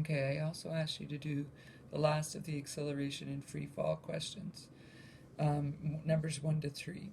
Okay, I also asked you to do the last of the acceleration and free fall questions, numbers 1 to 3.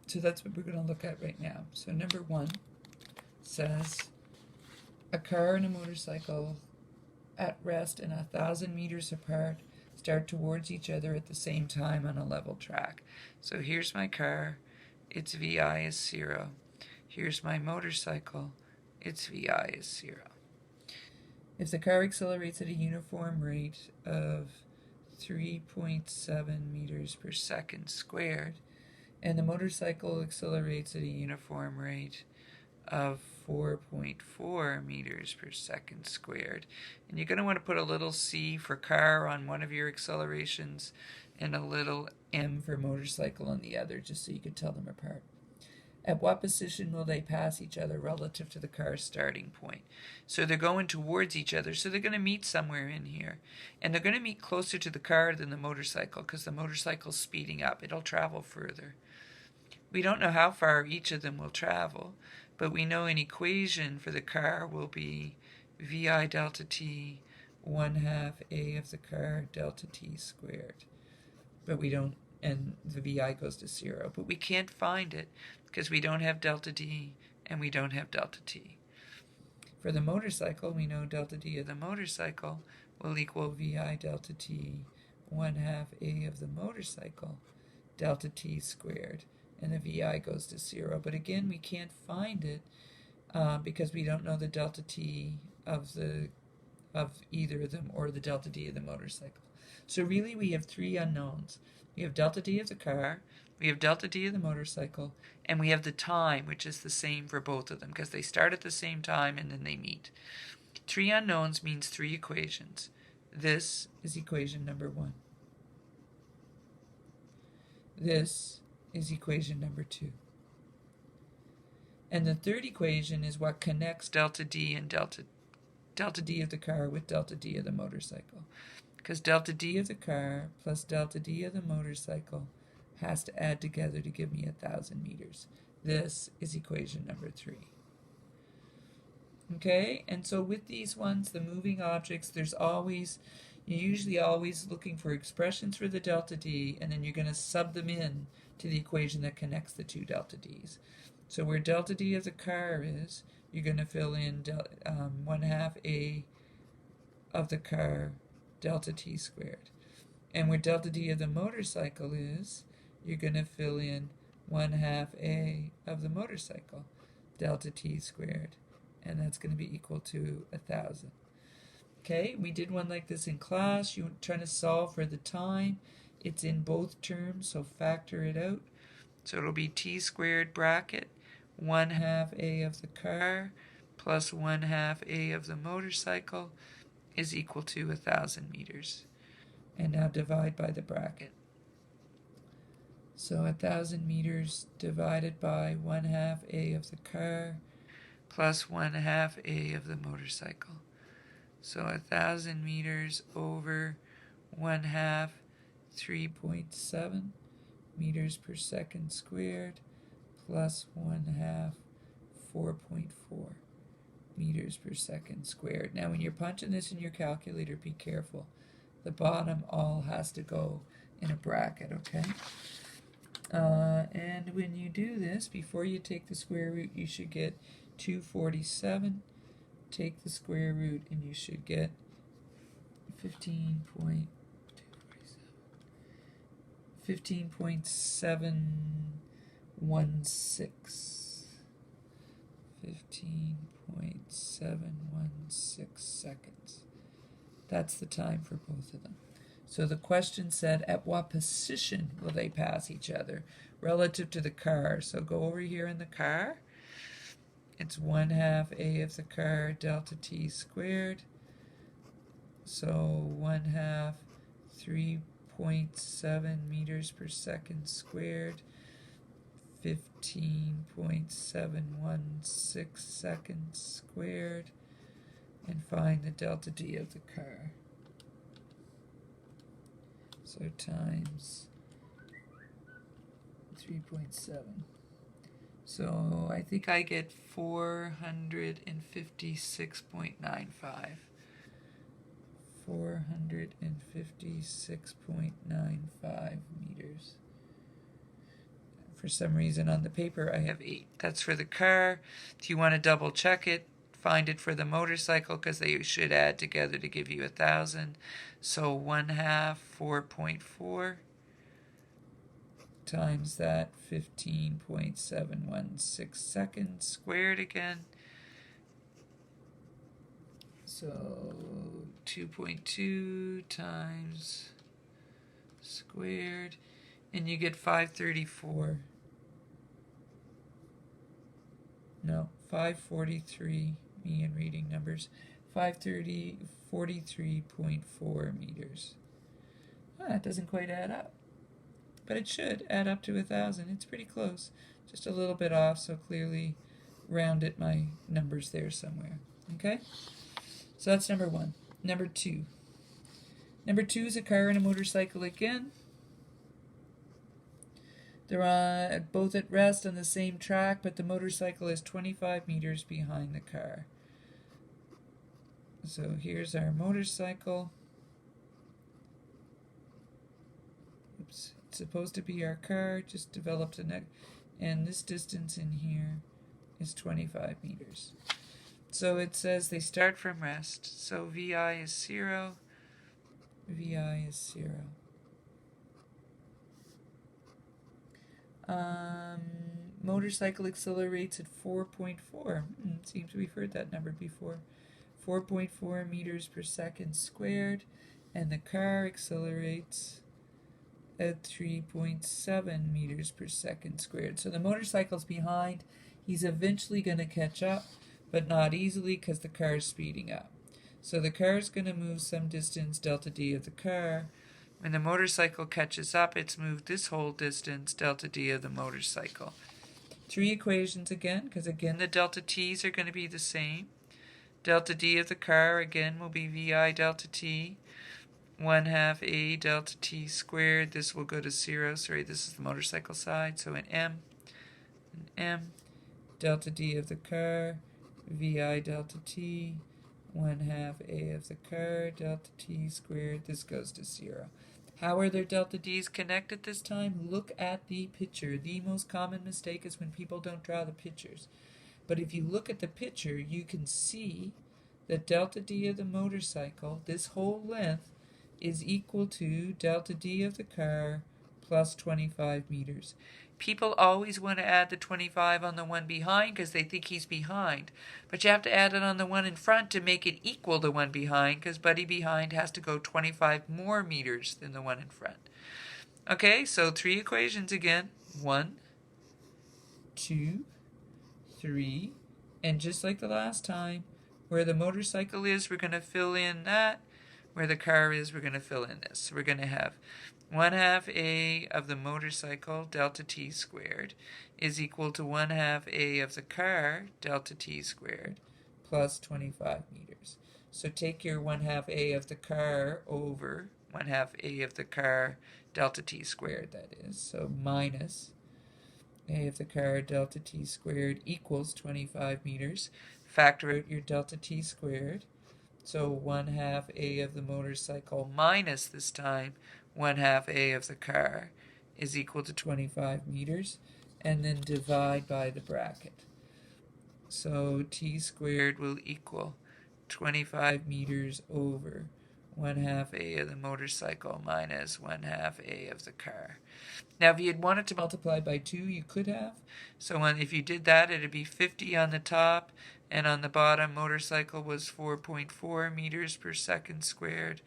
So that's what we're going to look at right now. So number 1 says a car and a motorcycle at rest and 1,000 meters apart start towards each other at the same time on a level track. So here's my car, its VI is 0. Here's my motorcycle, its VI is 0. If the car accelerates at a uniform rate of 3.7 meters per second squared, and the motorcycle accelerates at a uniform rate of 4.4 meters per second squared. And you're going to want to put a little c for car on one of your accelerations and a little m for motorcycle on the other, just so you can tell them apart. At what position will they pass each other relative to the car's starting point? So they're going towards each other, so they're going to meet somewhere in here. And they're going to meet closer to the car than the motorcycle, because the motorcycle's speeding up. It'll travel further. We don't know how far each of them will travel, but we know an equation for the car will be VI delta t 1/2 a of the car delta t squared. But we don't, and the VI goes to 0. But we can't find it because we don't have delta d and we don't have delta t. For the motorcycle, we know delta d of the motorcycle will equal VI delta t 1/2 a of the motorcycle delta t squared. And the VI goes to 0. But again, we can't find it because we don't know the delta t of either of them or the delta d of the motorcycle. So really we have 3 unknowns. We have delta d of the car, we have delta d of the motorcycle, and we have the time, which is the same for both of them because they start at the same time and then they meet. 3 unknowns means 3 equations. This is equation number 1. This is equation number 2. And the third equation is what connects delta d and delta d of the car with delta d of the motorcycle. Because delta d of the car plus delta d of the motorcycle has to add together to give me 1,000 meters. This is equation number 3. Okay, and so with these ones, the moving objects, you're usually always looking for expressions for the delta d, and then you're going to sub them in to the equation that connects the 2 delta d's. So where delta d of the car is, you're going to fill in 1/2 a of the car delta t squared. And where delta d of the motorcycle is, you're going to fill in 1/2 a of the motorcycle delta t squared. And that's going to be equal to 1,000. Okay, we did one like this in class. You're trying to solve for the time. It's in both terms, so factor it out. So it'll be t squared bracket 1/2 a of the car plus 1/2 a of the motorcycle is equal to 1,000 meters. And now divide by the bracket. So 1,000 meters divided by 1/2 a of the car plus 1/2 a of the motorcycle. So 1,000 meters over 1/2, 3.7 meters per second squared, plus 1/2, 4.4 meters per second squared. Now when you're punching this in your calculator, be careful. The bottom all has to go in a bracket, okay? And when you do this, before you take the square root, you should get 247. Take the square root and you should get 15.716. 15.716 seconds. That's the time for both of them. So the question said, at what position will they pass each other relative to the car? So go over here in the car. It's 1/2 a of the car delta t squared. So 1/2, 3.7 meters per second squared, 15.716 seconds squared, and find the delta d of the car. So times 3.7. So I think I get 456.95. 456.95 meters. For some reason on the paper I have 8. That's for the car. If you want to double check it, find it for the motorcycle because they should add together to give you 1,000. So 1/2 4.4 times that 15.716 seconds squared again. So 2.2 times squared, and you get 534. No, 543. Me and reading numbers. 43.4 meters. It doesn't quite add up, but it should add up to 1,000. It's pretty close, just a little bit off, so clearly rounded my numbers there somewhere. Okay, so that's number 1. Number 2. Number 2 is a car and a motorcycle again. They're both at rest on the same track, but the motorcycle is 25 meters behind the car. So here's our motorcycle. Oops, it's supposed to be our car, just developed and this distance in here is 25 meters. So it says they start from rest. So VI is 0. VI is 0. Motorcycle accelerates at 4.4. Seems we've heard that number before. 4.4 meters per second squared. And the car accelerates at 3.7 meters per second squared. So the motorcycle's behind. He's eventually going to catch up, but not easily because the car is speeding up. So the car is going to move some distance, delta D of the car. When the motorcycle catches up, it's moved this whole distance, delta D of the motorcycle. 3 equations again, because again the delta T's are going to be the same. Delta D of the car again will be VI delta T. 1/2 A delta T squared. This will go to 0. Sorry, this is the motorcycle side. So an M. Delta D of the car. VI delta T. 1/2 A of the car. Delta T squared. This goes to 0. How are their delta D's connected this time? Look at the picture. The most common mistake is when people don't draw the pictures. But if you look at the picture, you can see that delta D of the motorcycle, this whole length, is equal to delta D of the car plus 25 meters. People always want to add the 25 on the one behind because they think he's behind. But you have to add it on the one in front to make it equal the one behind because buddy behind has to go 25 more meters than the one in front. Okay, so 3 equations again. 1, 2, 3. And just like the last time, where the motorcycle is, we're going to fill in that. Where the car is, we're going to fill in this. So we're going to have 1/2 A of the motorcycle, delta T squared, is equal to 1/2 A of the car, delta T squared, plus 25 meters. So take your 1/2 A of the car over 1/2 A of the car, delta T squared, that is. So minus A of the car, delta T squared, equals 25 meters. Factor out your delta T squared. So 1/2 A of the motorcycle minus, this time, 1/2 A of the car is equal to 25 meters, and then divide by the bracket. So T squared will equal 25 meters over 1/2 A of the motorcycle minus 1/2 A of the car. Now, if you had wanted to multiply by 2, you could have. So if you did that, it would be 50 on the top, and on the bottom, motorcycle was 4.4 meters per second squared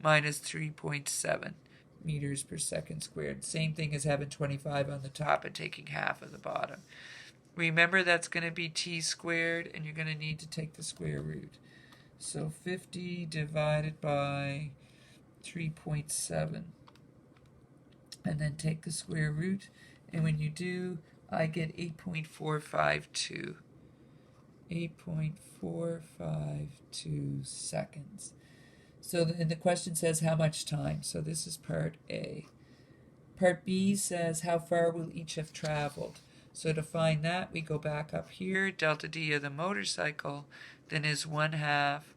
minus 3.7 meters per second squared. Same thing as having 25 on the top and taking half of the bottom. Remember, that's going to be T squared, and you're going to need to take the square root. So 50 divided by 3.7. And then take the square root. And when you do, I get 8.452. 8.452 seconds. So the question says how much time. So this is part A. Part B says how far will each have traveled. So to find that, we go back up here. Delta D of the motorcycle then is 1/2